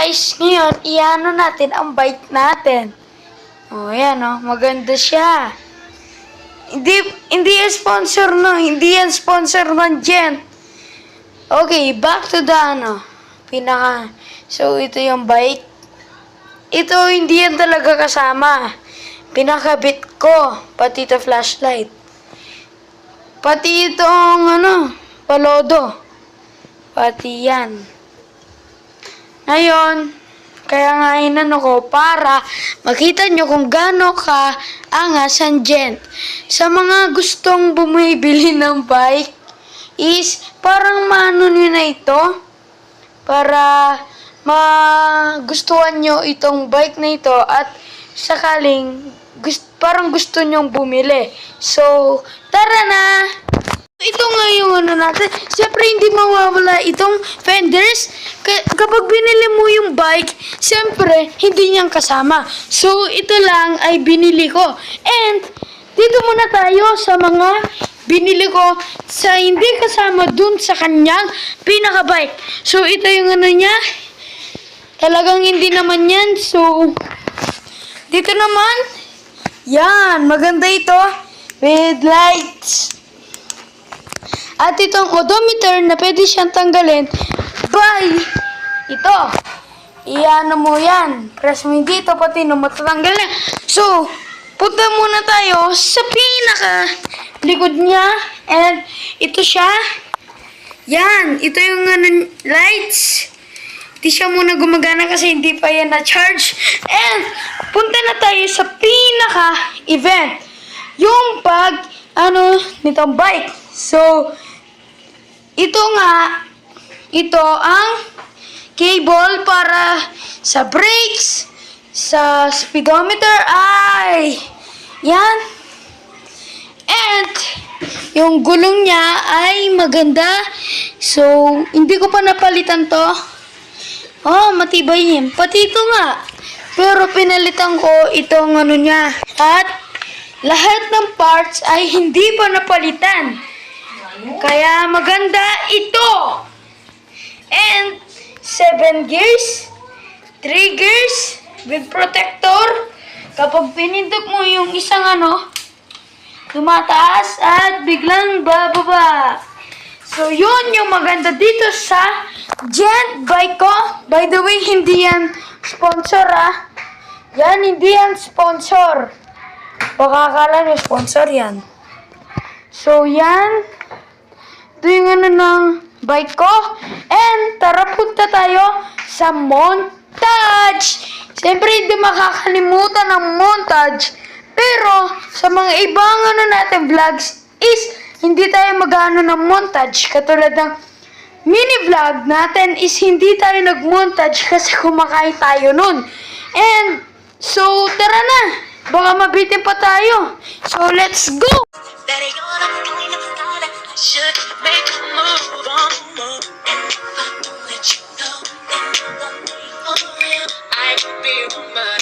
guys, ngayon, iano natin ang bike natin. O, yan o. Maganda siya. Hindi yan sponsor no. Hindi yan sponsor ng Gent. Okay, back to the pinaka. So, ito yung bike. Ito, hindi yan talaga kasama. Pinakabit ko. Pati ito flashlight. Pati itong, palodo. Pati yan. Ngayon, kaya nga inano ko para makita nyo kung gaano ka angas ang Gent. Sa mga gustong bumibili ng bike, is parang maano nyo na ito. Para magustuhan nyo itong bike na ito at sakaling parang gusto nyong bumili. So, tara na! Ito nga yung natin. Siyempre, hindi mawawala itong fenders. Kapag binili mo yung bike, siyempre, hindi niyang kasama. So, ito lang ay binili ko. And, dito muna tayo sa mga binili ko sa hindi kasama dun sa kanyang pinaka-bike. So, ito yung niya. Talagang hindi naman yan. So, dito naman, yan, maganda ito. With lights. At itong odometer na pwede siyang tanggalin by ito. Iano mo yan. Press mo dito pati no matatanggal na. So, punta muna tayo sa pinaka likod niya. And ito siya. Yan. Ito yung lights. Hindi siya muna gumagana kasi hindi pa yan na-charge. And punta na tayo sa pinaka event. Yung nitong bike. So, ito ang cable para sa brakes, sa speedometer, yan. And, yung gulong niya ay maganda. So, hindi ko pa napalitan to. Oh, matibay yan. Pati ito nga. Pero pinalitan ko itong niya. At, lahat ng parts ay hindi pa napalitan. Kaya maganda ito. And 7 gears, 3 gears with protector. Kapag pinindot mo yung isang tumataas at biglang bababa. So yun yung maganda dito sa Gent bike ko. By the way, hindi yan sponsor Yan, hindi yan sponsor. Baka akala nyo sponsor yan. So yan. Ito yung ng bike ko. And tara punta tayo sa montage. Siyempre hindi makakalimutan ng montage. Pero sa mga ibang natin vlogs is hindi tayo mag-ano ng montage. Katulad ng mini vlog natin is hindi tayo nag-montage kasi kumakain tayo nun. And so tara na. Baka mabitin pa tayo. So let's go! Should make a move on more. And if I don't let you know, then you won't make for real. I could be a woman.